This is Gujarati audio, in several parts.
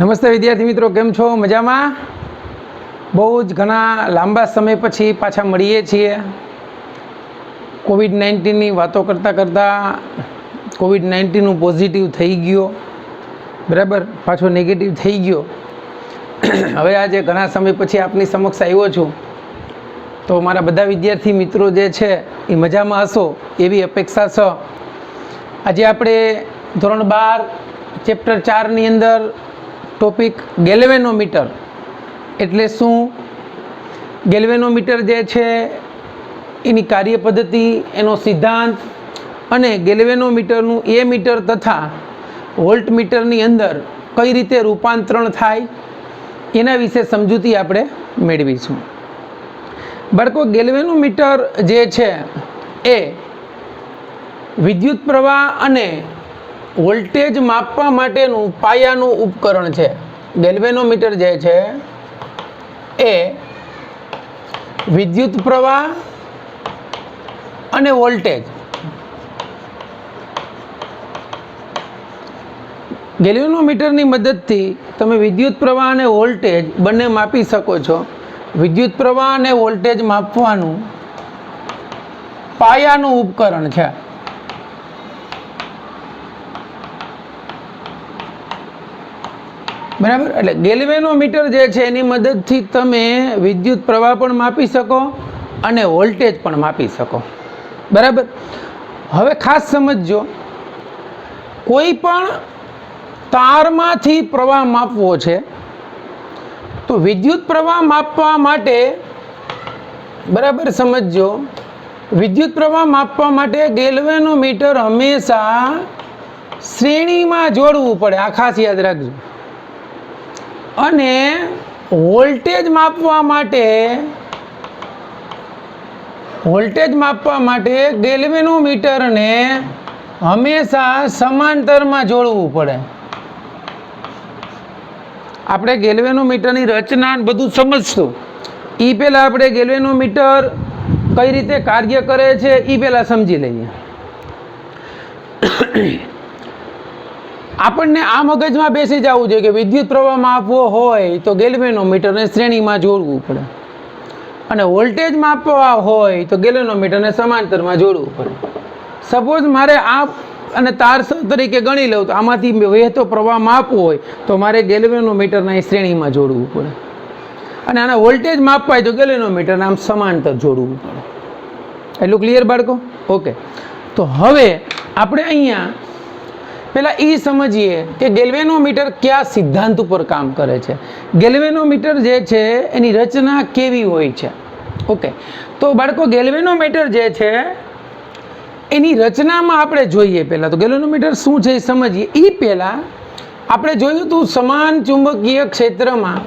નમસ્તે વિદ્યાર્થી મિત્રો, કેમ છો? મજામાં? બહુ જ ઘણા લાંબા સમય પછી પાછા મળીએ છીએ. કોવિડ-19ની વાતો કરતાં કરતાં કોવિડ-19નું પોઝિટિવ થઈ ગયો, બરાબર, પાછો નેગેટિવ થઈ ગયો. હવે આજે ઘણા સમય પછી આપની સમક્ષ આવ્યો છું, તો મારા બધા વિદ્યાર્થી મિત્રો જે છે એ મજામાં હશો એવી અપેક્ષા છે. આજે આપણે ધોરણ 12 ચેપ્ટર 4ની અંદર ટોપિક ગેલ્વેનોમીટર એટલે શું, ગેલ્વેનોમીટર જે છે એની કાર્ય પદ્ધતિ, એનો સિદ્ધાંત અને ગેલ્વેનોમીટરનું એ મીટર તથા વોલ્ટમીટરની અંદર કઈ રીતે રૂપાંતરણ થાય એના વિશે સમજૂતી આપણે મેળવીશું. બાળકો, ગેલ્વેનોમીટર જે છે એ વિદ્યુત પ્રવાહ અને વોલ્ટેજ માપવા માટેનું પાયાનું ઉપકરણ છે. ગેલ્વેનોમીટર જે છે એ વિદ્યુત પ્રવાહ અને વોલ્ટેજ, ગેલ્વેનોમીટરની મદદથી તમે વિદ્યુત પ્રવાહ અને વોલ્ટેજ બંને માપી શકો છો. વિદ્યુત પ્રવાહ અને વોલ્ટેજ માપવાનું પાયાનું ઉપકરણ છે. બરાબર, એટલે ગેલ્વેનોમીટર જે છે એની મદદથી તમે વિદ્યુત પ્રવાહ પણ માપી શકો અને વોલ્ટેજ પણ માપી શકો. બરાબર, હવે ખાસ સમજજો, કોઈ પણ તારમાંથી પ્રવાહ માપવો છે તો વિદ્યુત પ્રવાહ માપવા માટે, બરાબર સમજજો, વિદ્યુત પ્રવાહ માપવા માટે ગેલ્વેનોમીટર હંમેશા શ્રેણીમાં જોડવું પડે, આ ખાસ યાદ રાખજો. અને વોલ્ટેજ માપવા માટે ગેલ્વેનોમીટરને હંમેશા સમાંતરમાં જોડવું પડે. આપણે ગેલ્વેનોમીટરની રચના બધું સમજશું એ પહેલાં આપણે ગેલ્વેનોમીટર કઈ રીતે કાર્ય કરે છે એ પહેલાં સમજી લઈએ. આપણને આ મગજમાં બેસી જવું જોઈએ કે વિદ્યુત પ્રવાહ માપવો હોય તો ગેલ્વેનોમીટરને શ્રેણીમાં જોડવું પડે અને વોલ્ટેજ માપવા હોય તો ગેલ્વેનોમીટરને સમાંતરમાં જોડવું પડે. સપોઝ મારે આ અને તાર તરીકે ગણી લઉં તો આમાંથી વહેતો પ્રવાહ માપવો હોય તો મારે ગેલ્વેનોમીટરને શ્રેણીમાં જોડવું પડે અને આના વોલ્ટેજ માપવા હોય તો ગેલ્વેનોમીટરને આમ સમાંતર જોડવું પડે. એટલું ક્લિયર બાળકો? ઓકે. તો હવે આપણે અહીંયા પહેલાં એ સમજીએ કે ગેલ્વેનોમીટર કયા સિદ્ધાંત ઉપર કામ કરે છે. ગેલ્વેનોમીટર જે છે એની રચના કેવી હોય છે. ઓકે, તો બાળકો ગેલ્વેનોમીટર જે છે એની રચનામાં આપણે જોઈએ. પહેલાં તો ગેલ્વેનોમીટર શું છે એ સમજીએ. એ પહેલાં આપણે જોયું હતું સમાન ચુંબકીય ક્ષેત્રમાં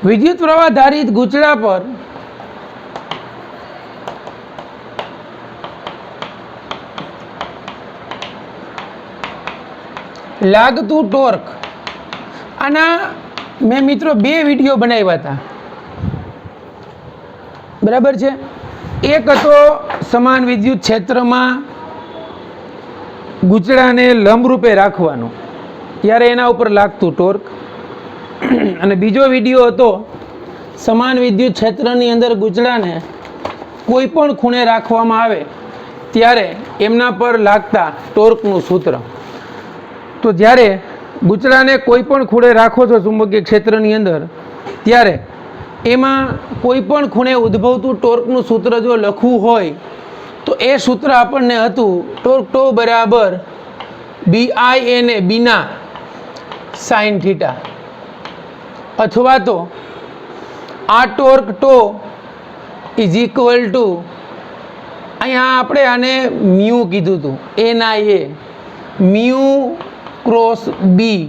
વિદ્યુત પ્રવાહ ધારિત ગૂંચળા પર લાગતું ટોર્ક. આના મેં મિત્રો 2 વિડીયો બનાવ્યા હતા, બરાબર છે. એક હતો સમાન વિદ્યુત ક્ષેત્રમાં ગૂંચળાને લંબરૂપે રાખવાનું, ત્યારે એના ઉપર લાગતું ટોર્ક, અને બીજો વિડીયો હતો સમાન વિદ્યુત ક્ષેત્રની અંદર ગૂંચળાને કોઈ પણ ખૂણે રાખવામાં આવે ત્યારે એમના પર લાગતા ટોર્કનું સૂત્ર. તો જ્યારે ગૂંચળાને કોઈ પણ ખૂણે રાખો છો ચુંબકીય ક્ષેત્રની અંદર, ત્યારે એમાં કોઈ પણ ખૂણે ઉદ્ભવતું ટોર્કનું સૂત્ર જો લખવું હોય તો એ સૂત્ર આપણને હતું ટોર્ક ટો બરાબર BINA, બીના સાઇન થીટા, અથવા તો આ torque toe is equal two, અહીંયા આપણે આને મ્યુ કીધું હતું, NIA, મ્યુ ક્રોસ બી,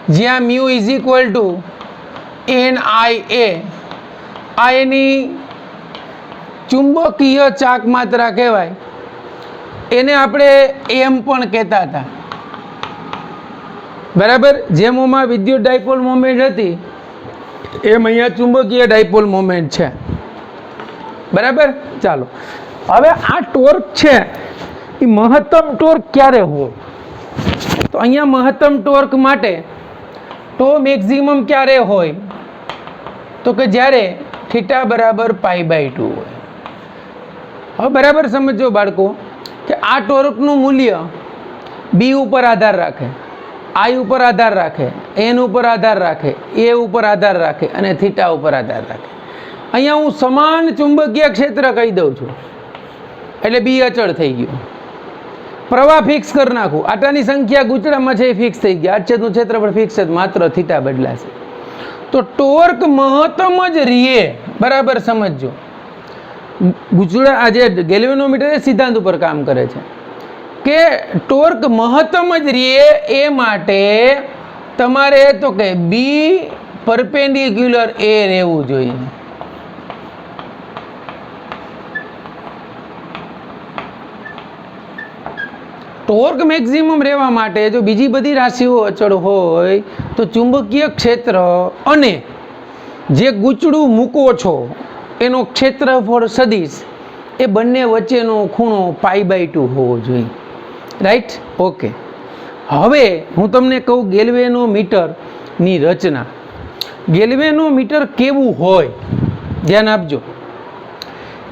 જ્યાં mu is equal two NIA. આ એની ચુંબકીય ચાક માત્રા કહેવાય, એને આપણે એમ પણ કહેતા હતા. બરાબર, જેમ ઓમાં વિદ્યુત ડાયપોલ મોમેન્ટ હતી એમ અહીંયા ચુંબકીય ડાયપોલ મોમેન્ટ છે. બરાબર, ચાલો હવે આ ટોર્ક છે એ મહત્તમ ટોર્ક ક્યારે હોય? તો અહીંયા મહત્તમ ટોર્ક માટે ટો મેક્સિમમ ક્યારે હોય? તો કે જ્યારે થીટા બરાબર π/2 હોય. હવે બરાબર સમજો બાળકો કે આ ટોર્કનું મૂલ્ય બી ઉપર આધાર રાખે, આઈ ઉપર આધાર રાખે, એન ઉપર આધાર રાખે, એ ઉપર આધાર રાખે અને થીટા ઉપર આધાર રાખે. અહીંયા હું સમાન ચુંબકીય ક્ષેત્ર કહી દઉં છું એટલે બી અચળ થઈ ગયું. પ્રવાહ ફિક્સ કરી નાખું, આટાની સંખ્યા ગુચડામાં છે એ ફિક્સ થઈ ગયા, આડછેદનું ક્ષેત્રફળ ફિક્સ છે, માત્ર થીટા બદલાશે. તો ટોર્ક મહત્તમ જ રીએ. બરાબર સમજજો, ગુચડા આજે ગેલ્વેનોમીટર એ સિદ્ધાંત ઉપર કામ કરે છે કે ટોર્ક મહત્તમ જ રીએ. એ માટે તમારે તો કે બી પરપેન્ડિક્યુલર એ રહેવું જોઈએ. ટોર્ક મેક્સિમમ રહેવા માટે જો બીજી બધી રાશિઓ અચળ હોય તો ચુંબકીય ક્ષેત્ર અને જે ગૂંચળું મૂકો છો એનો ક્ષેત્રફળ સદિશ એ બંને વચ્ચેનો ખૂણો π/2 હોવો જોઈએ. રાઈટ? ઓકે. હવે હું તમને કહું ગેલ્વેનોમીટરની રચના. ગેલ્વેનોમીટર કેવું હોય ધ્યાન આપજો.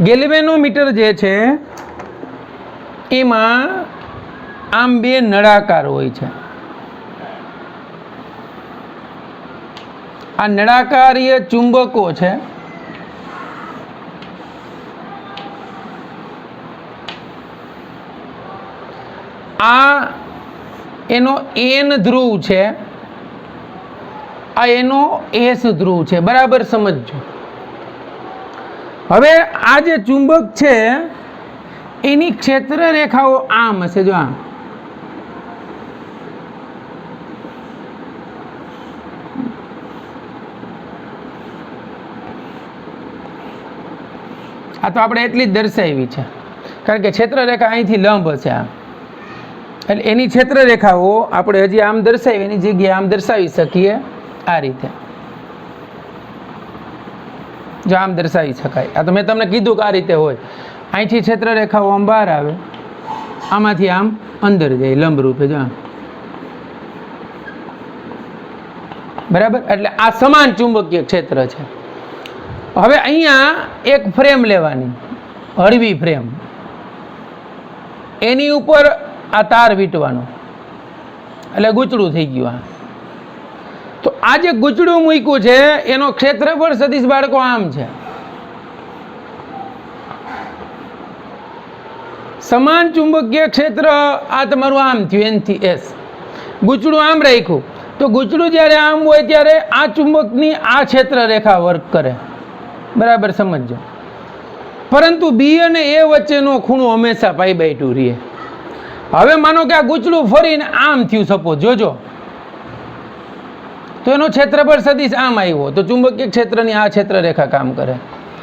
ગેલ્વેનોમીટર જે છે એમાં આમ બે નળાકાર હોય છે. આ નળાકારીય ચુંબકો છે. આ એનો એન ધ્રુવ છે, આ એનો એસ ધ્રુવ છે. બરાબર સમજજો. હવે આ જે ચુંબક છે એની ક્ષેત્ર રેખાઓ આમ હશે. જો આમ આ તો આપણે એટલી જ દર્શાવી છે કારણ કે ક્ષેત્ર રેખા અહીંથી લંબ હશે આમ, એટલે એની ક્ષેત્ર રેખાઓ આપણે હજી આમ દર્શાવી એની જગ્યાએ આમ દર્શાવી શકીએ આ રીતે. જો આમ દર્શાવી શકાય. આ તો મેં તમને કીધું કે આ રીતે હોય. અહીંથી ક્ષેત્ર રેખાઓ આમ બહાર આવે, આમાંથી આમ અંદર જાય લંબ રૂપે. જો આમ બરાબર. એટલે આ સમાન ચુંબકીય ક્ષેત્ર છે. હવે અહીંયા એક ફ્રેમ લેવાની, હળવી ફ્રેમ, એની ઉપર આ તાર વીંટવાનો એટલે ગૂંચળું થઈ ગયું. આ તો આ જે ગૂંચળું મૂક્યું છે એનો ક્ષેત્રફળ સદિશ બાળકો આમ છે. સમાન ચુંબકીય ક્ષેત્ર આ તમારું આમ થયું, એનથી એસ. ગૂંચળું આમ રાખ્યું તો ગૂંચળું જ્યારે આમ હોય ત્યારે આ ચુંબકની આ ક્ષેત્ર રેખા વર્ક કરે. બરાબર સમજો. પરંતુ બી અને એ વચ્ચેનો ખૂણો હંમેશા π/2 રહે. હવે માનો કે આ ગૂંચળું ફરીને આમ થયું સપોઝ, જોજો તો એનો ક્ષેત્રફળ સદિશ આમ આવ્યો તો ચુંબકીય ક્ષેત્રની આ ક્ષેત્ર રેખા કામ કરે.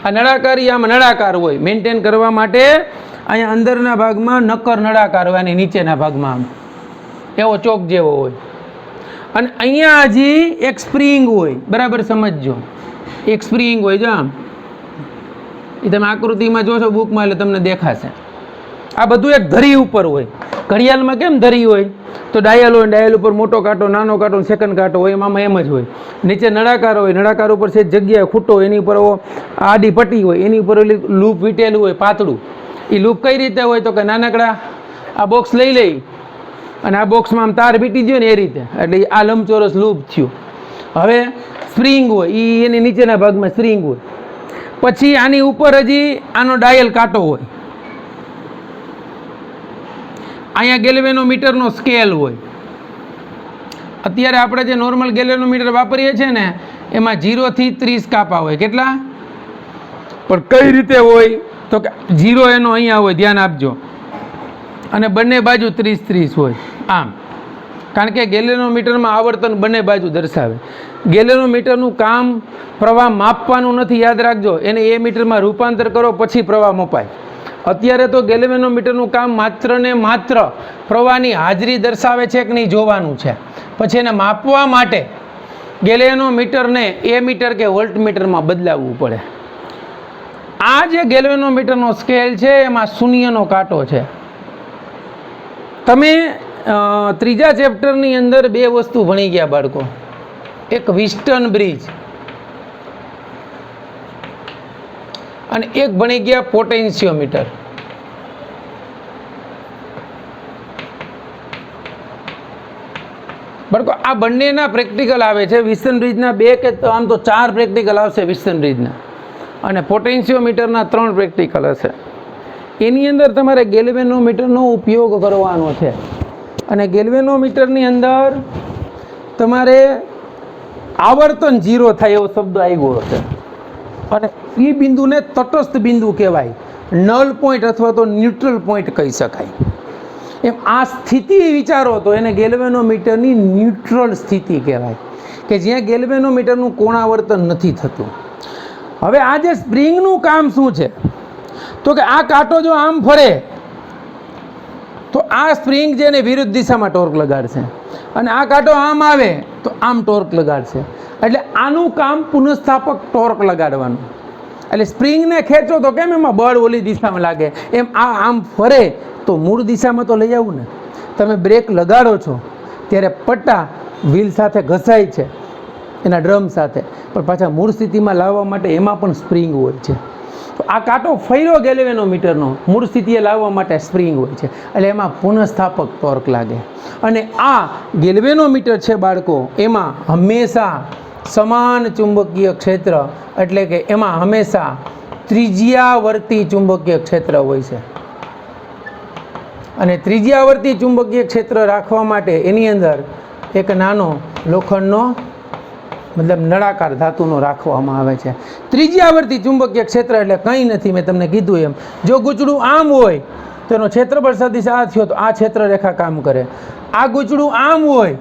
આ નળાકારી આમ નળાકાર હોય, મેન્ટેન કરવા માટે અહીંયા અંદરના ભાગમાં નક્કર નળાકાર હોય અને નીચેના ભાગમાં આમ એવો ચોક જેવો હોય. અને અહીંયા હજી એક સ્પ્રિંગ હોય. બરાબર સમજજો, એક સ્પ્રિંગ હોય. જો આમ એ તમે આકૃતિમાં જોશો બુકમાં એટલે તમને દેખાશે. આ બધું એક ધરી ઉપર હોય. ઘડિયાળમાં કેમ ધરી હોય તો ડાયલ હોય, ડાયલ ઉપર મોટો કાંટો, નાનો કાંટો, સેકન્ડ કાંટો હોય, એમાં એમ જ હોય. નીચે નળાકાર હોય, નળાકાર ઉપર છે જગ્યાએ ખૂટો, એની ઉપર આડી પટ્ટી હોય, એની ઉપર ઓલી લૂપ વીટેલું હોય પાતળું. એ લૂપ કઈ રીતે હોય તો કે નાનકડા આ બોક્સ લઈ લઈ અને આ બોક્સમાં આમ તાર વીટી ગયો ને એ રીતે, એટલે આ લંબચોરસ લૂપ થયું. હવે સ્પ્રિંગ હોય, એ એની નીચેના ભાગમાં સ્પ્રિંગ હોય. પછી આની ઉપર હજી આનો ડાયલ કાંટો હોય. અહીંયા ગેલ્વેનોમીટરનો સ્કેલ હોય. અત્યારે આપણે જે નોર્મલ ગેલ્વેનોમીટર વાપરીએ છીએ ને એમાં 0 થી 30 કાપા હોય. કેટલા? પણ કઈ રીતે હોય તો કે 0 એનો અહીંયા હોય, ધ્યાન આપજો, અને બંને બાજુ 30-30 હોય આમ. કારણ કે ગેલ્વેનોમીટરમાં આવર્તન બંને બાજુ દર્શાવે. ગેલ્વેનોમીટરનું કામ પ્રવાહ માપવાનું નથી, યાદ રાખજો. એને એ મીટરમાં રૂપાંતર કરો પછી પ્રવાહ મપાય. અત્યારે તો ગેલ્વેનોમીટરનું કામ માત્ર ને માત્ર પ્રવાહની હાજરી દર્શાવે છે કે નહીં જોવાનું છે. પછી એને માપવા માટે ગેલ્વેનોમીટરને એ મીટર કે વોલ્ટમીટરમાં બદલાવવું પડે. આ જે ગેલ્વેનોમીટરનો સ્કેલ છે એમાં શૂન્યનો કાંટો છે. તમે ત્રીજા ચેપ્ટરની અંદર બે વસ્તુ ભણી ગયા બાળકો, એક વિસ્ટન બ્રિજ અને એક ભણી ગયા પોટેન્શિયોમીટર. બાળકો આ બંનેના પ્રેક્ટિકલ આવે છે. વિસ્ટન બ્રિજના 2 કે આમ તો 4 પ્રેક્ટિકલ આવશે વિસ્ટન બ્રિજના, અને પોટેન્શિયોમીટરના 3 પ્રેક્ટિકલ હશે. એની અંદર તમારે ગેલ્વેનોમીટરનો ઉપયોગ કરવાનો છે, અને ગેલ્વેનોમીટરની અંદર તમારે આવર્તન 0 થાય એવો શબ્દ આવ્યો હશે, અને એ બિંદુને તટસ્થ બિંદુ કહેવાય, નલ પોઈન્ટ અથવા તો ન્યુટ્રલ પોઈન્ટ કહી શકાય. એમ આ સ્થિતિ વિચારો તો એને ગેલ્વેનોમીટરની ન્યુટ્રલ સ્થિતિ કહેવાય, કે જ્યાં ગેલ્વેનોમીટરનું કોણાવર્તન નથી થતું. હવે આ જે સ્પ્રિંગનું કામ શું છે, તો કે આ કાંટો જો આમ ફરે તો આ સ્પ્રિંગ છે એને વિરુદ્ધ દિશામાં ટોર્ક લગાડશે, અને આ કાંટો આમ આવે તો આમ ટોર્ક લગાડશે. એટલે આનું કામ પુનઃસ્થાપક ટોર્ક લગાડવાનું. એટલે સ્પ્રિંગને ખેંચો તો કેમ એમાં બળ ઓલી દિશામાં લાગે, એમ આ આમ ફરે તો મૂળ દિશામાં તો લઈ આવું ને. તમે બ્રેક લગાડો છો ત્યારે પટ્ટા વ્હીલ સાથે ઘસાય છે, એના ડ્રમ સાથે, પણ પાછા મૂળ સ્થિતિમાં લાવવા માટે એમાં પણ સ્પ્રિંગ હોય છે. તો આ કાંટો ફર્યો ગેલ્વેનોમીટરનો મૂળ સ્થિતિએ લાવવા માટે સ્પ્રિંગ હોય છે, એટલે એમાં પુનઃસ્થાપક ટોર્ક લાગે. અને આ ગેલ્વેનોમીટર છે બાળકો, એમાં હંમેશા સમાન ચુંબકીય ક્ષેત્ર, એટલે કે એમાં હંમેશા ત્રિજ્યાવર્તી ચુંબકીય ક્ષેત્ર હોય છે. અને ત્રિજ્યાવર્તી ચુંબકીય ક્ષેત્ર રાખવા માટે એની અંદર એક નાનો લોખંડનો મતલબ નળાકાર ધાતુનો રાખવામાં આવે છે. ત્રિજ્યાવર્તી ચુંબકીય ક્ષેત્ર એટલે કંઈ નથી, મેં તમને કીધું એમ. જો ગૂંચળું આમ હોય તો એનો ક્ષેત્રફળ સદિશ આ થયો તો આ ક્ષેત્ર રેખા કામ કરે. આ ગૂંચળું આમ હોય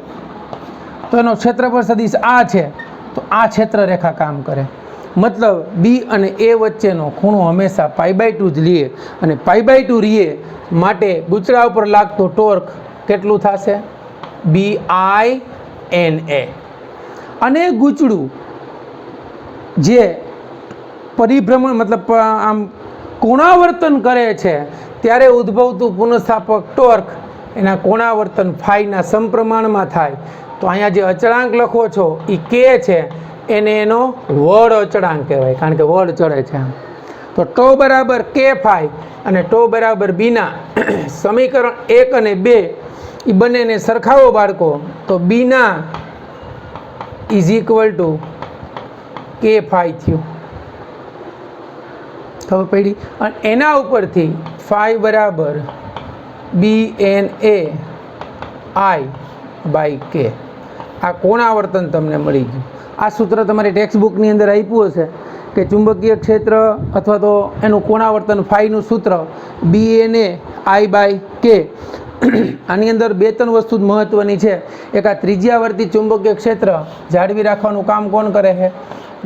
તો એનો ક્ષેત્રફળ સદિશ આ છે તો આ ક્ષેત્ર રેખા કામ કરે. મતલબ બી અને એ વચ્ચેનો ખૂણો હંમેશા π/2 જ લઈએ, અને π/2 રહીએ માટે ગૂંચળા ઉપર લાગતો ટોર્ક કેટલું થશે? BI/NA. અને ગૂંચળું જે પરિભ્રમણ મતલબ આમ કોણાવર્તન કરે છે ત્યારે ઉદ્ભવતું પુનઃસ્થાપક ટોર્ક એના કોણાવર્તન ફાઈના સમપ્રમાણમાં થાય. તો અહીંયા જે અચળાંક લખો છો એ કે છે, એને એનો વળ અચળાંક કહેવાય, કારણ કે વળ ચડે છે. તો ટો બરાબર કે ફાઈ અને ટો બરાબર બીના સમીકરણ 1 અને 2 એ બંનેને સરખાવો બાળકો, તો બીના ઇઝ ઇક્વલ ટુ કે ફાઈ થયું. ખબર પડી? અને એના ઉપરથી ફાઈ બરાબર BNA I/K. આ કોણાવર્તન તમને મળી ગયું. આ સૂત્ર તમારી ટેક્સ્ટ બુકની અંદર આપ્યું હશે કે ચુંબકીય ક્ષેત્ર અથવા તો એનું કોણાવર્તન ફાઈનું સૂત્ર BNA I/K. આની અંદર 2-3 વસ્તુ જ મહત્વની છે. એક આ ત્રિજ્યાવર્તી ચુંબકીય ક્ષેત્ર જાળવી રાખવાનું કામ કોણ કરે છે?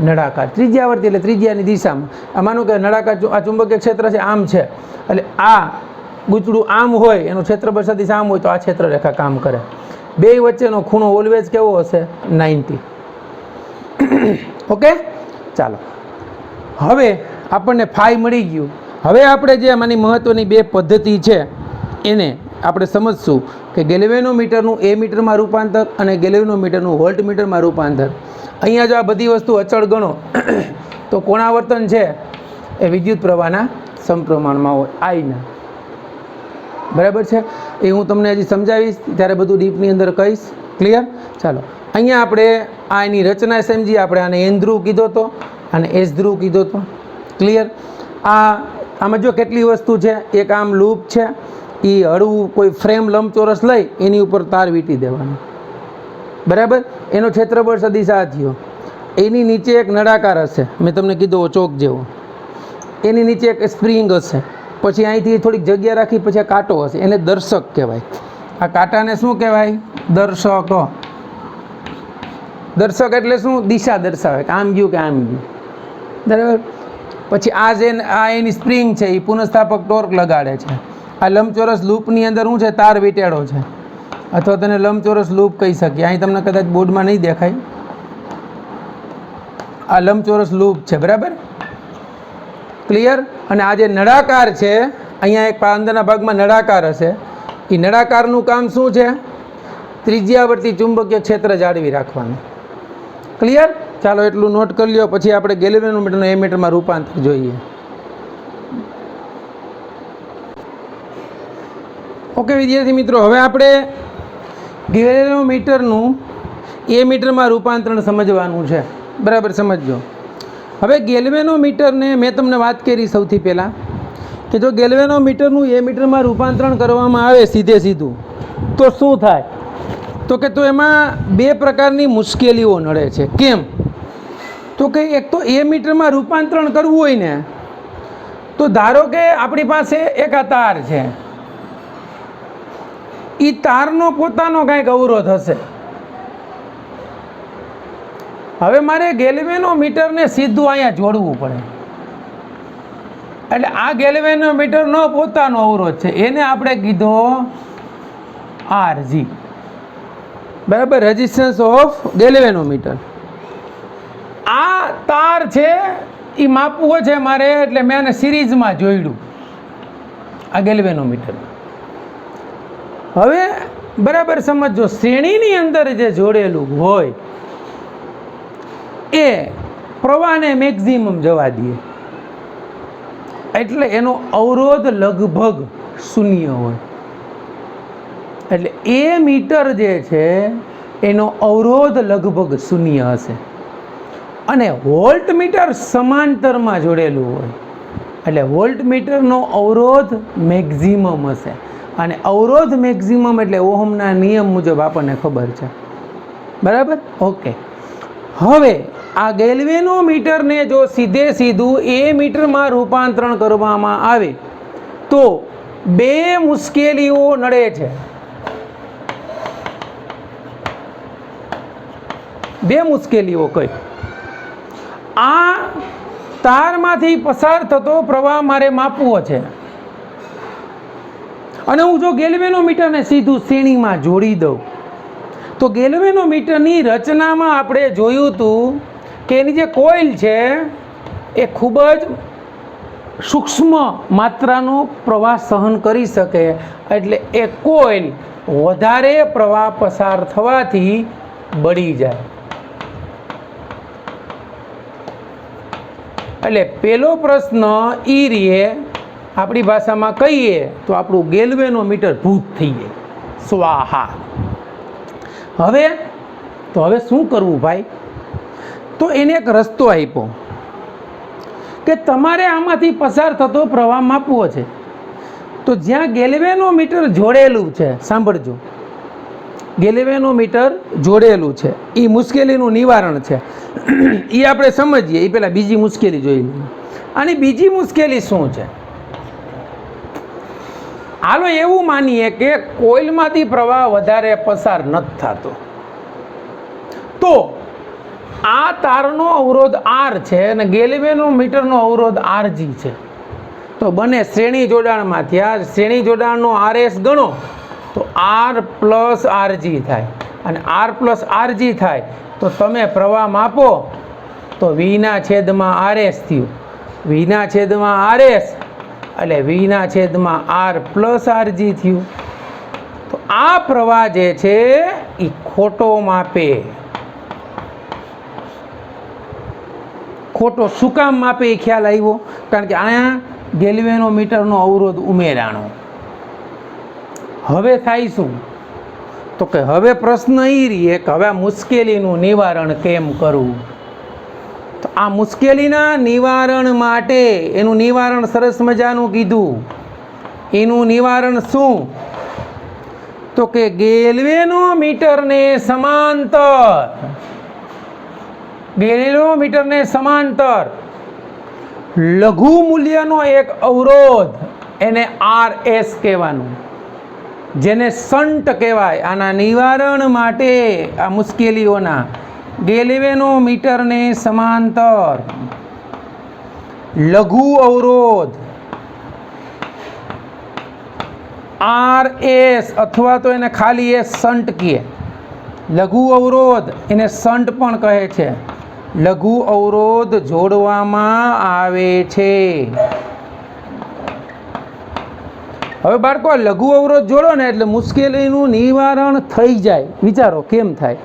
નળાકાર. ત્રિજ્યાવર્તી એટલે ત્રિજ્યાની દિશામાં. આ માનો કે નળાકાર આ ચુંબકીય ક્ષેત્ર છે આમ છે, એટલે આ ગૂંચળું આમ હોય, એનું ક્ષેત્રફળ સદિશ આમ હોય તો આ ક્ષેત્ર રેખા કામ કરે. બે વચ્ચેનો ખૂણો ઓલવેઝ કેવો હશે? 90. ઓકે, ચાલો. હવે આપણને ફાઈ મળી ગયું. હવે આપણે જે આમાંની મહત્વની 2 પદ્ધતિ છે એને આપણે સમજશું કે ગેલ્વેનોમીટરનું એ મીટરમાં રૂપાંતર અને ગેલ્વેનોમીટરનું વોલ્ટમીટરમાં રૂપાંતર. અહીંયા જો આ બધી વસ્તુ અચળ ગણો તો કોણાવર્તન છે એ વિદ્યુત પ્રવાહના સમપ્રમાણમાં હોય, આઈના. બરાબર છે? એ હું તમને હજી સમજાવીશ ત્યારે બધું ડીપની અંદર કહીશ. ક્લિયર? ચાલો, અહીંયા આપણે આ એની રચના સમજીએ. આપણે આને એન ધ્રુવ કીધો હતો, અને એસ ધ્રુવ કીધો હતો. ક્લિયર? આમાં જો કેટલી વસ્તુ છે, એક આમ લૂપ છે, એ હળવું કોઈ ફ્રેમ લંબચોરસ લઈ એની ઉપર તાર વીંટી દેવાનો. બરાબર? એનો ક્ષેત્રફળ સદિશ આ થયો. એની નીચે એક નળાકાર હશે, મેં તમને કીધું ચોક જેવો. એની નીચે એક સ્પ્રિંગ હશે, પછી અહીંથી થોડીક જગ્યા રાખી પછી આ કાંટો હશે, એને દર્શક કહેવાય. આ કાંટાને શું કહેવાય? દર્શક. દર્શક એટલે શું? દિશા દર્શાવે કે આમ ગયું કે આમ ગયું. બરાબર? પછી આ એની સ્પ્રિંગ છે, એ પુનઃસ્થાપક ટોર્ક લગાડે છે. આ લંબચોરસ લૂપની અંદર શું છે? તાર વીંટેડો છે, અથવા તેને લંબચોરસ લૂપ કહી શકીએ. અહીં તમને કદાચ બોર્ડમાં નહીં દેખાય. આ લંબચોરસ લૂપ છે. બરાબર? ક્લિયર? અને આ જે નળાકાર છે, અહીંયા એક અંદરના ભાગમાં નળાકાર હશે, એ નળાકારનું કામ શું છે? ત્રિજ્યાવર્તી ચુંબકીય ક્ષેત્ર જાળવી રાખવાનું. ક્લિયર? ચાલો એટલું નોટ કરી લ્યો, પછી આપણે ગેલ્વેનોમીટરનું એમીટરમાં રૂપાંતર જોઈએ. ઓકે વિદ્યાર્થી મિત્રો, હવે આપણે ગેલ્વેનોમીટરનું એમીટરમાં રૂપાંતરણ સમજવાનું છે. બરાબર સમજજો. હવે ગેલ્વેનોમીટરને મેં તમને વાત કરી સૌથી પહેલાં કે જો ગેલ્વેનોમીટરનું એમીટરમાં રૂપાંતરણ કરવામાં આવે સીધે સીધું તો શું થાય? તો કે તો એમાં બે પ્રકારની મુશ્કેલીઓ નડે છે. કેમ? તો કે એક તો એમીટરમાં રૂપાંતરણ કરવું હોય ને, તો ધારો કે આપણી પાસે એક આ તાર છે, એ તારનો પોતાનો કાંઈક અવરોધ હશે. હવે મારે ગેલ્વેનોમીટરને સીધું અહીંયા જોડવું પડે, એટલે આ ગેલ્વેનોમીટરનો પોતાનો અવરોધ છે, એને આપણે કીધો RG. બરાબર, રેઝિસ્ટન્સ ઓફ ગેલ્વેનોમીટર. આ તાર છે એ માપવો છે મારે, એટલે મેં આને સિરીઝમાં જોડ્યું આ ગેલ્વેનોમીટર. હવે બરાબર સમજો, શ્રેણીની અંદર જે જોડેલું હોય એ પ્રવાહને મેક્સિમમ જવા દે, એટલે એનો અવરોધ લગભગ શૂન્ય હોય. એટલે એ મીટર જે છે એનો અવરોધ લગભગ શૂન્ય હશે. અને વોલ્ટમીટર સમાંતરમાં જોડેલું હોય, એટલે વોલ્ટમીટરનો અવરોધ મેક્સિમમ હશે. અને અવરોધ મેક્સિમમ એટલે ઓહમના નિયમ મુજબ આપણને ખબર છે. બરાબર? ઓકે. હવે આ ગેલ્વેનોમીટરને જો સીધે સીધું એ મીટરમાં રૂપાંતરણ કરવામાં આવે તો બે મુશ્કેલીઓ નડે છે. બે મુશ્કેલીઓ કઈ? આ તારમાંથી પસાર થતો પ્રવાહ મારે માપવો છે, અને હું જો ગેલ્વેનોમીટરને સીધું શ્રેણીમાં જોડી દઉં તો ગેલ્વેનોમીટરની રચનામાં આપણે જોયું હતું કે એની જે કોઇલ છે એ ખૂબ જ સૂક્ષ્મ માત્રાનો પ્રવાહ સહન કરી શકે, એટલે એ કોઇલ વધારે પ્રવાહ પસાર થવાથી બળી જાય. એટલે પહેલો પ્રશ્ન એ રીએ, આપણી ભાષામાં કહીએ તો આપણું ગેલ્વેનોમીટર ભૂત થઈ જાય, સ્વાહા. હવે શું કરવું ભાઈ? તો એને એક રસ્તો આપ્યો કે તમારે આમાંથી પસાર થતો પ્રવાહ માપવો છે, તો જ્યાં ગેલ્વેનોમીટર જોડેલું છે, સાંભળજો, ગેલ્વેનોમીટર જોડેલું છે એ મુશ્કેલીનું નિવારણ છે. એ આપણે સમજીએ એ પહેલાં બીજી મુશ્કેલી જોઈ લઈએ. આની બીજી મુશ્કેલી શું છે? હાલો એવું માનીએ કે કોઇલમાંથી પ્રવાહ વધારે પસાર નથી થતો, તો આ તારનો અવરોધ R છે અને ગેલ્વેનોમીટરનો અવરોધ RG છે. તો બંને શ્રેણી જોડાણમાં થયા, શ્રેણી જોડાણનો RS ગણો તો R પ્લસ RG થાય, અને R પ્લસ RG થાય તો તમે પ્રવાહ માપો તો Vના છેદમાં RS થયું, Vના છેદમાં RS એટલે Vના છેદમાં R પ્લસ RG થયું. તો આ પ્રવાહ જે છે એ ખોટો માપે. ખોટો શું કામ માપે એ ખ્યાલ આવ્યો? કારણ કે અહીંયા ગેલ્વેનોમીટરનો અવરોધ ઉમેરાણો. હવે થાય શું? તો કે હવે પ્રશ્ન એ રહીએ કે હવે આ મુશ્કેલીનું નિવારણ કેમ કરવું? તો આ મુશ્કેલીના નિવારણ માટે એનું નિવારણ સરસ મજાનું કીધું. એનું નિવારણ શું? તો કે ગેલ્વેનોમીટરને સમાંતર લઘુ મૂલ્યનો એક અવરોધ, એને RS કહેવાનું, જેને શન્ટ કહેવાય. આના નિવારણ માટે આ મુશ્કેલીઓના ગેલ્વેનોમીટરને સમાંતર લઘુ અવરોધ RS, અથવા તો એને ખાલી એ શન્ટ કહે. લઘુ અવરોધ એને શન્ટ પણ કહે છે. લઘુ અવરોધ જોડવામાં આવે છે. હવે બાળકો આ લઘુ અવરોધ જોડો ને એટલે મુશ્કેલીનું નિવારણ થઈ જાય. વિચારો કેમ થાય?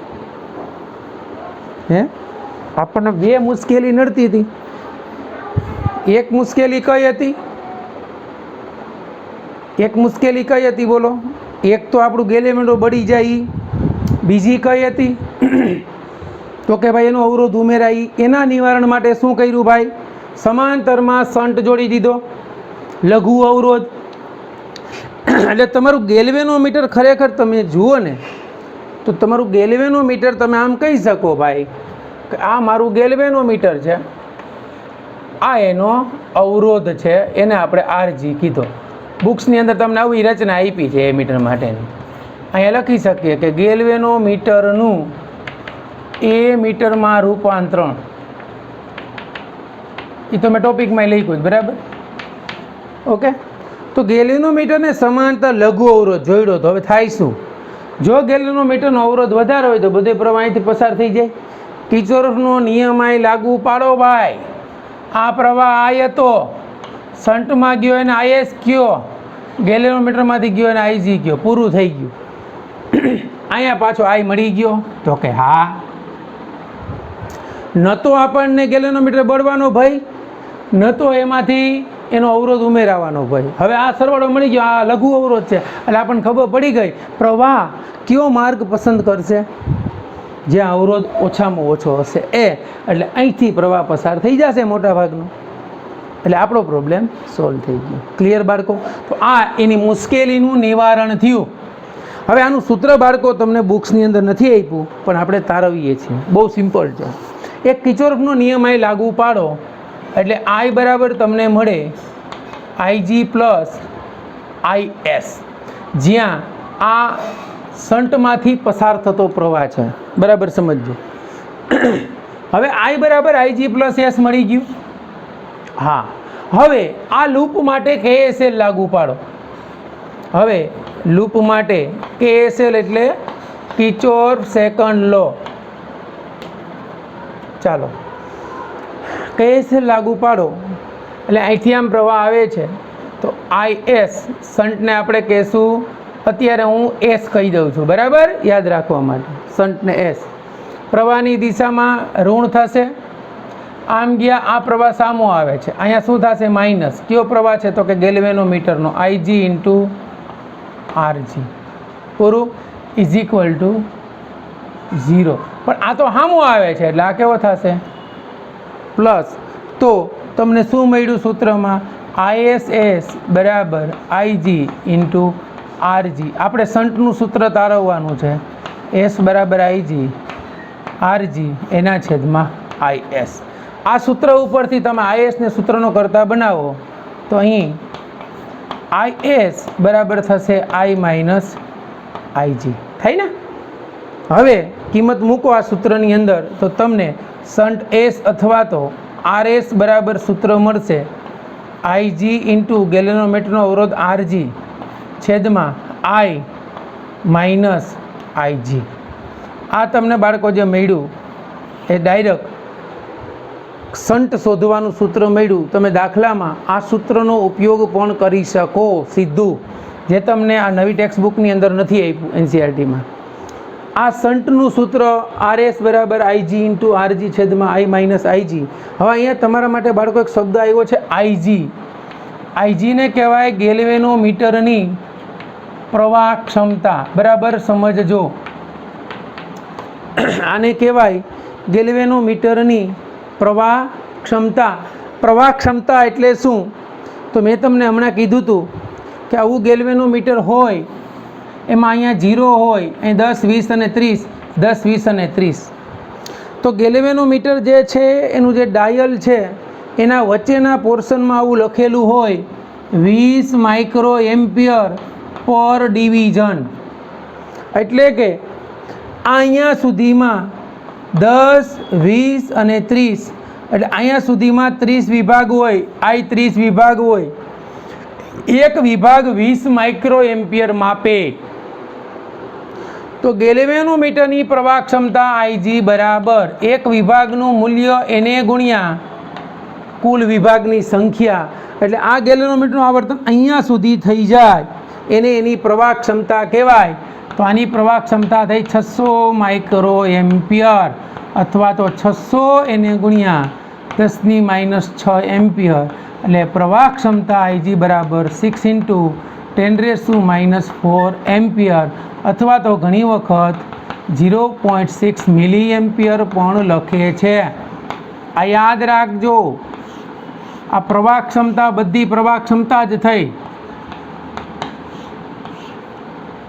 હે, આપણને બે મુશ્કેલી નડતી હતી. એક મુશ્કેલી કઈ હતી? એક મુશ્કેલી કઈ હતી બોલો? એક તો આપણું ગેલેમેન્ડો બળી જાય. બીજી કઈ હતી? તો કે ભાઈ એનો અવરોધ ઉમેરાય. એના નિવારણ માટે શું કર્યું ભાઈ? સમાંતરમાં શન્ટ જોડી દીધો, લઘુ અવરોધ. એટલે તમારું ગેલ્વેનોમીટર ખરેખર તમે જુઓ ને તો તમારું ગેલ્વેનોમીટર તમે આમ કહી શકો ભાઈ કે આ મારું ગેલ્વેનોમીટર છે, આ એનો અવરોધ છે, એને આપણે આરજી કીધો. બુક્સની અંદર તમને આવી રચના આપી છે એ મીટર માટેની. અહીંયા લખી શકીએ કે ગેલ્વેનોમીટરનું એ મીટરમાં રૂપાંતરણ. એ તો મેં ટોપિકમાં લખ્યું જ, બરાબર? ઓકે. તો ગેલ્વેનોમીટરને સમાંતર લઘુ અવરોધ જોડ્યો તો હવે થાય શું? જો ગેલ્વેનોમીટરનો અવરોધ વધારે હોય તો બધે પ્રવાહ અહીંથી પસાર થઈ જાય. કિર્ચોફનો નિયમ અહીં લાગુ પાડો ભાઈ. આ પ્રવાહ આઈ હતો, શંટમાં ગયો એને આઈએસ કયો, ગેલ્વેનોમીટરમાંથી ગયો એને આઈજી કયો, પૂરું થઈ ગયું. અહીંયા પાછો આઈ મળી ગયો તો કે હા. ન તો આપણને ગેલ્વેનોમીટર બળવાનો ભાઈ, ન તો એમાંથી એનો અવરોધ ઉમેરાવાનો ભાઈ. હવે આ સરવાળો મળી ગયો, આ લઘુ અવરોધ છે એટલે આપણને ખબર પડી ગઈ પ્રવાહ કયો માર્ગ પસંદ કરશે, જ્યાં અવરોધ ઓછામાં ઓછો હશે એ. એટલે અહીંથી પ્રવાહ પસાર થઈ જશે મોટા ભાગનો. એટલે આપણો પ્રોબ્લેમ સોલ્વ થઈ ગયો. ક્લિયર બાળકો? તો આ એની મુશ્કેલીનું નિવારણ થયું. હવે આનું સૂત્ર બાળકો તમને બુક્સની અંદર નથી આપ્યું પણ આપણે તારવીએ છીએ. બહુ સિમ્પલ છે. એક કિર્ચોફનો નિયમ અહીં લાગુ પાડો એટલે આઈ બરાબર તમને મળે આઈજી પ્લસ આઈએસ, જ્યાં આ શંટમાંથી પસાર થતો પ્રવાહ છે. બરાબર સમજજો. હવે આઈ બરાબર આઈજી પ્લસ એસ મળી ગયું. હા, હવે આ લૂપ માટે કેએસએલ લાગુ પાડો. હવે લૂપ માટે કેએસએલ એટલે કિર્ચોફ સેકન્ડ લો. ચાલો કેએસએલ લાગુ પાડો એટલે અહીંથી આમ પ્રવાહ આવે છે તો આઈએસ શંટને આપણે કહેશું, અત્યારે હું એસ કહી દઉં છું, બરાબર? યાદ રાખવા માટે શંટને એસ. પ્રવાહની દિશામાં ઋણ થશે, આમ ગયા આ પ્રવાહ સામો આવે છે, અહીંયા શું થશે? માઇનસ. કયો પ્રવાહ છે? તો કે ગેલ્વેનોમીટરનો આઈજી ઇન્ટુ આરજી, પૂરું, ઇઝ ઇક્વલ ટુ 0. પણ આ તો સામો આવે છે એટલે આ કેવો થશે? પ્લસ. તો તમને શું મળ્યું સૂત્રમાં? આઈએસએસ બરાબર આઈજી ઇન્ટુ આરજી. આપણે શંટનું સૂત્ર તારવવાનું છે. એસ બરાબર આઈજી આરજી એના છેદમાં આઈએસ. આ સૂત્ર ઉપરથી તમે આઈએસને સૂત્રનો કરતા બનાવો તો અહીં આઈએસ બરાબર થશે આઈ માઇનસ આઈજી. થાય ને? હવે કિંમત મૂકો આ સૂત્રની અંદર તો તમને શંટ એસ અથવા તો આરએસ બરાબર સૂત્ર મળશે આઈજી ઇન્ટુ ગેલ્વેનોમીટરનો અવરોધ આરજી છેદમાં આઈ માઇનસ આઈજી. આ તમને બાળકો જે મળ્યું એ ડાયરેક્ટ શંટ શોધવાનું સૂત્ર મળ્યું. તમે દાખલામાં આ સૂત્રનો ઉપયોગ પણ કરી શકો સીધું, જે તમને આ નવી ટેક્સ્ટ બુકની અંદર નથી આપ્યું એનસીઆરટીમાં. આ શંટનું સૂત્ર આરએસ બરાબર આઈજી ઇન્ટુ આરજી છેદમાં આઈ માઇનસ આઈજી. હવે અહીંયા તમારા માટે બાળકો એક શબ્દ આવ્યો છે આઈજી. આઈજીને કહેવાય ગેલ્વેનોમીટરની પ્રવાહ ક્ષમતા. બરાબર સમજજો. આને કહેવાય ગેલ્વેનોમીટરની પ્રવાહ ક્ષમતા. પ્રવાહ ક્ષમતા એટલે શું? તો મેં તમને હમણાં કીધું હતું કે આવું ગેલ્વેનોમીટર હોય એમાં અહીંયા 0 હોય, અહીં 10, 20 અને 30, 10, 20 અને 30. તો ગેલ્વેનોમીટર જે છે એનું જે ડાયલ છે એના વચ્ચેના પોર્શનમાં આવું લખેલું હોય 20 માઇક્રો એમ્પિયર પર ડિવિઝન. એટલે કે અહીંયા સુધીમાં 10, 20 અને 30, એટલે અહીંયા સુધીમાં 30 વિભાગ હોય, આઈ 30 વિભાગ હોય. એક વિભાગ 20 માઇક્રો એમ્પિયર માપે તો ગેલ્વેનોમીટરની પ્રવાહ ક્ષમતા આઈજી બરાબર એક વિભાગનું મૂલ્ય એને ગુણ્યા કુલ વિભાગની સંખ્યા, એટલે આ ગેલેનોમીટરનું આવર્તન અહીંયા સુધી થઈ જાય એને એની પ્રવાહ ક્ષમતા કહેવાય. તો આની પ્રવાહ ક્ષમતા થઈ 600 માઇક્રો એમ્પિયર અથવા તો 600 એને ગુણ્યા 10⁻6 એમ્પિયર. એટલે પ્રવાહ ક્ષમતા Ig બરાબર 6 × 10⁻⁴ એમ્પિયર અથવા તો ઘણી વખત 0.6 મિલી એમ્પિયર પણ લખે છે. આ યાદ રાખજો. આ પ્રવાહ ક્ષમતા બધી પ્રવાહ ક્ષમતા જ થઈ.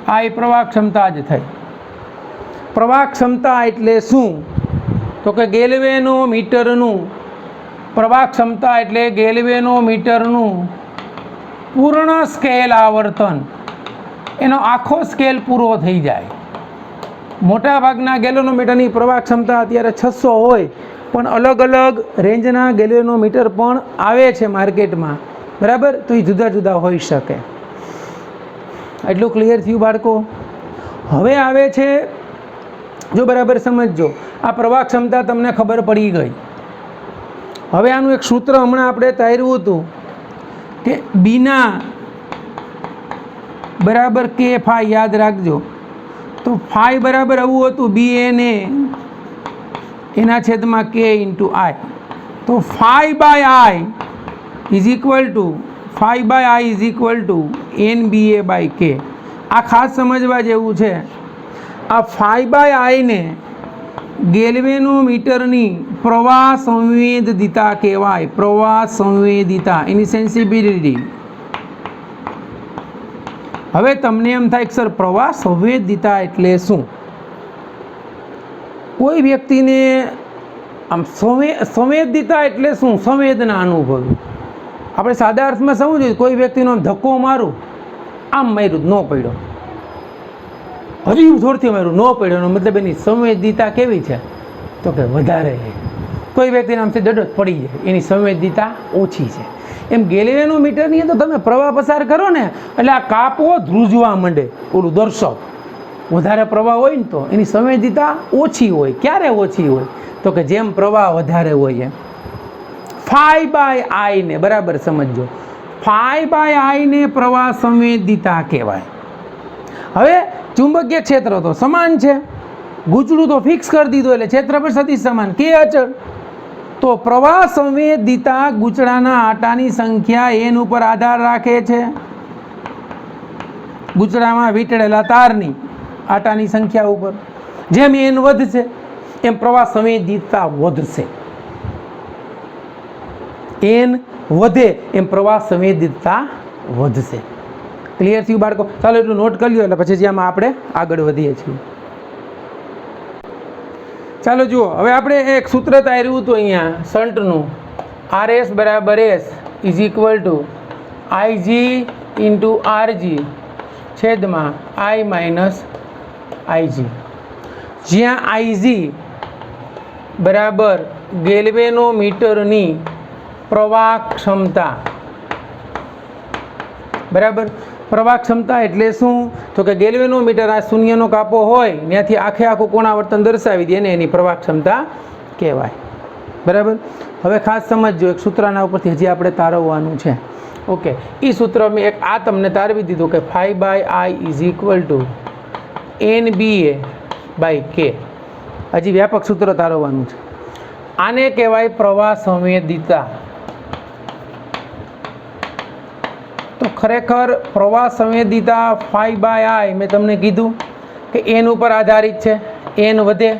આ એ પ્રવાહ ક્ષમતા જ થઈ. પ્રવાહ ક્ષમતા એટલે શું? તો કે ગેલ્વેનોમીટરનું પ્રવાહ ક્ષમતા એટલે ગેલ્વેનોમીટરનું પૂર્ણ સ્કેલ આવર્તન, એનો આખો સ્કેલ પૂરો થઈ જાય. મોટાભાગના ગેલેનોમીટરની પ્રવાહ ક્ષમતા અત્યારે 600 હોય, પણ અલગ અલગ રેન્જના ગેલેનોમીટર પણ આવે છે માર્કેટમાં, બરાબર? તો એ જુદા જુદા હોઈ શકે. એટલું ક્લિયર થયું બાળકો? હવે આવે છે, જો બરાબર સમજજો, આ પ્રવાહ ક્ષમતા તમને ખબર પડી ગઈ. હવે આનું એક સૂત્ર હમણાં આપણે તાર્યું હતું કે બીના બરાબર કે ફાઈ, યાદ રાખજો. તો ફાઈ બરાબર આવું હતું, બી એને એના છેદમાં કે ઇન્ટુ આઈ. તો phi by I is equal to NBA by K. આ ખાસ સમજવા જેવું છે. આ ફાઈ બાય આઈને ગેલ્વેનોમીટરની પ્રવાહ સંવેદિતા કહેવાય. પ્રવાહ સંવેદિતા, એની સેન્સિબિલિટી. હવે તમને એમ થાય કે સર પ્રવાહ સંવેદિતા એટલે શું? કોઈ વ્યક્તિને આમ સંવેદિતા એટલે શું? સંવેદના અનુભવી. આપણે સાદા અર્થમાં સમજવું, કોઈ વ્યક્તિનો ધક્કો મારું, આમ માર્યું ન પડ્યો, હજી જોરથી માર્યું ન પડ્યો, એનો મતલબ એની સંવેદિતા કેવી છે? તો કે વધારે છે. કોઈ વ્યક્તિને આમથી દડો પડી જાય, એની સંવેદિતા ઓછી છે. એમ ગેલ્વેનોમીટરની તો તમે પ્રવાહ પસાર કરો ને એટલે આ કાપો ધ્રુજવા માંડે. ઓલું દર્શક વધારે પ્રવાહ હોય ને તો એની સંવેદિતા ઓછી હોય. ક્યારે ઓછી હોય? તો કે જેમ પ્રવાહ વધારે હોય એમ. ફાઈ બાય આઈને બરાબર સમજજો. ફાઈ બાય આઈને પ્રવાહ સંવેદિતા કહેવાય. હવે ચુંબકીય ક્ષેત્ર તો સમાન છે, ગૂંચળું તો ફિક્સ કરી દીધું એટલે ક્ષેત્ર પર સદિશ સમાન, કે અચળ. તો પ્રવાહ સંવેદિતા ગૂંચળાના આટાની સંખ્યા એન ઉપર આધાર રાખે છે. ગૂંચળામાં વીંટળેલા તારની આટાની સંખ્યા ઉપર જેમ એન વધશે એમ પ્રવાહ સંવેદિતા વધશે. એન વધે એમ પ્રવાહ સંવેદિતા વધશે. ક્લિયર થયું બાળકો? ચાલો એટલું નોટ કરી લો, એટલે પછી જ્યાં આપણે આગળ વધીએ છીએ. ચાલો જુઓ, હવે આપણે એક સૂત્ર તાર્યું હતું અહીંયા શન્ટનું, RS બરાબર S is equal two IG into RG છેદમાં I માઇનસ IG, જ્યાં IG બરાબર ગેલ્વેનોમીટરની પ્રવાહ ક્ષમતા. બરાબર? પ્રવાહ ક્ષમતા એટલે શું? તો કે ગેલ્વેનોમીટર આ શૂન્યનો કાપો હોય ત્યાંથી આખે આખું કોણાવર્તન દર્શાવી દે ને એની પ્રવાહ ક્ષમતા કહેવાય. બરાબર? હવે ખાસ સમજજો, એક સૂત્રના ઉપરથી હજી આપણે તારવવાનું છે. ઓકે, એ સૂત્ર મેં એક આ તમને તારવી દીધું કે phi by I is equal to NBA by K. હજી વ્યાપક સૂત્ર તારવવાનું છે. આને કહેવાય પ્રવાહ સંવેદિતા. તો ખરેખર પ્રવાહ સંવેદિતા ફાઈ બાય આઈ મેં તમને કીધું કે એન ઉપર આધારિત છે. એન વધે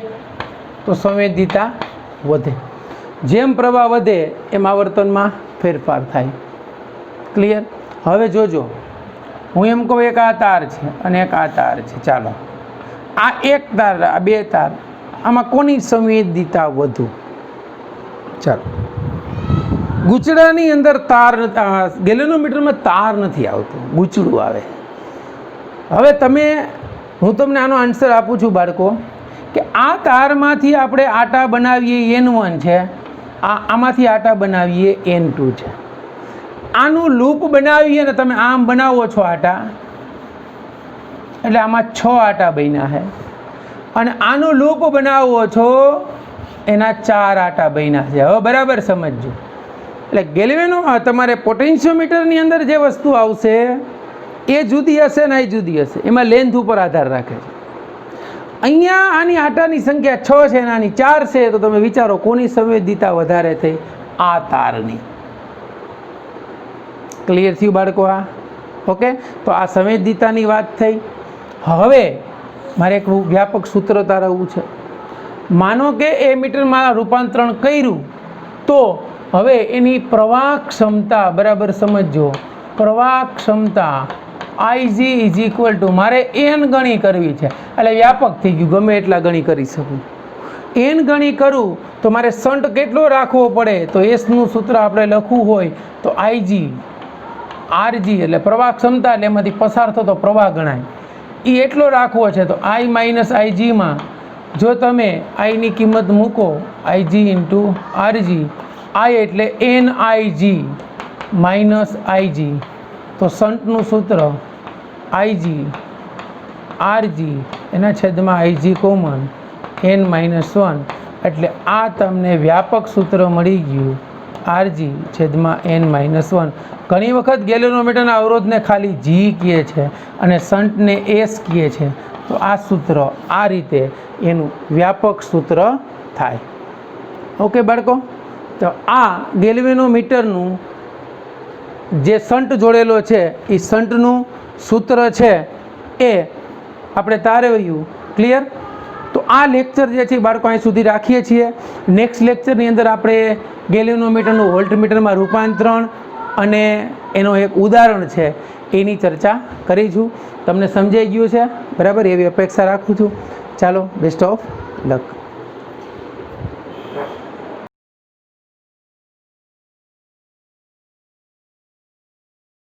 તો સંવેદિતા વધે. જેમ પ્રવાહ વધે એમ આવર્તનમાં ફેરફાર થાય. ક્લિયર? હવે જોજો, હું એમ કહું એક આ તાર છે અને એક આ તાર છે. ચાલો, આ એક તાર, આ બે તાર, આમાં કોની સંવેદિતા વધુ? ચાલો, ગૂંચળાની અંદર તાર, ગેલેનોમીટરમાં તાર નથી આવતું, ગૂંચળું આવે. હવે હું તમને આનો આન્સર આપું છું બાળકો, કે આ તારમાંથી આપણે આટા બનાવીએ N1 છે, આમાંથી આટા બનાવીએ N2 છે. આનું લૂપ બનાવીએ ને તમે આમ બનાવો છો આટા, એટલે આમાં 6 આટા બન્યા છે. અને આનું લૂપ બનાવો છો, એના 4 આટા બન્યા છે. હવે બરાબર સમજજો, એટલે ગેલ્વેનો તમારે પોટેન્શિયોમીટરની અંદર જે વસ્તુ આવશે એ જુદી હશે ને એ જુદી હશે, એમાં લેન્થ ઉપર આધાર રાખે છે. અહીંયા આની આટાની સંખ્યા 6 છે અને આની 4 છે, તો તમે વિચારો કોની સંવેદિતા વધારે થઈ? આ તારની. ક્લિયર થયું બાળકો? આ ઓકે. તો આ સંવેદિતાની વાત થઈ. હવે મારે એક વ્યાપક સૂત્ર તારવવું છે. માનો કે એ મીટરમાં રૂપાંતરણ કર્યું તો હવે એની પ્રવાહ ક્ષમતા બરાબર સમજો. પ્રવાહ ક્ષમતા IG ઇઝ ઇક્વલ ટુ મારે n ગણી કરવી છે, એટલે વ્યાપક થઈ ગયું, ગમે એટલા ગણી કરી શકું. n ગણી કરું તો મારે શન્ટ કેટલો રાખવો પડે? તો એસનું સૂત્ર આપણે લખવું હોય તો IG RG એટલે પ્રવાહ ક્ષમતા, એટલે એમાંથી પસાર થતો પ્રવાહ ગણાય, એ એટલો રાખવો છે. તો I માઇનસ IGમાં જો તમે આઈની કિંમત મૂકો IG ઇન્ટુ RG, I એટલે NIG માઇનસ IG, તો શન્ટનું સૂત્ર IG RG એના છેદમાં IG કોમન n-1, એટલે આ તમને વ્યાપક સૂત્ર મળી ગયું RG છેદમાં n-1. ઘણી વખત ગેલ્વેનોમીટરના અવરોધને ખાલી G કહે છે અને શન્ટને S કહે છે. તો આ સૂત્ર આ રીતે એનું વ્યાપક સૂત્ર થાય. ઓકે બાળકો. તો આ ગેલ્વેનોમીટરનું જે શન્ટ જોડેલો છે એ શન્ટનું સૂત્ર છે એ આપણે તારવ્યું. ક્લિયર? તો આ લેક્ચર જે છે બાળકો અહીં સુધી રાખીએ છીએ. નેક્સ્ટ લેક્ચરની અંદર આપણે ગેલ્વેનોમીટરનું વોલ્ટમીટરમાં રૂપાંતરણ અને એનો એક ઉદાહરણ છે એની ચર્ચા કરીશું. તમને સમજાઈ ગયું છે બરાબર? એવી અપેક્ષા રાખું છું. ચાલો, બેસ્ટ ઓફ લક.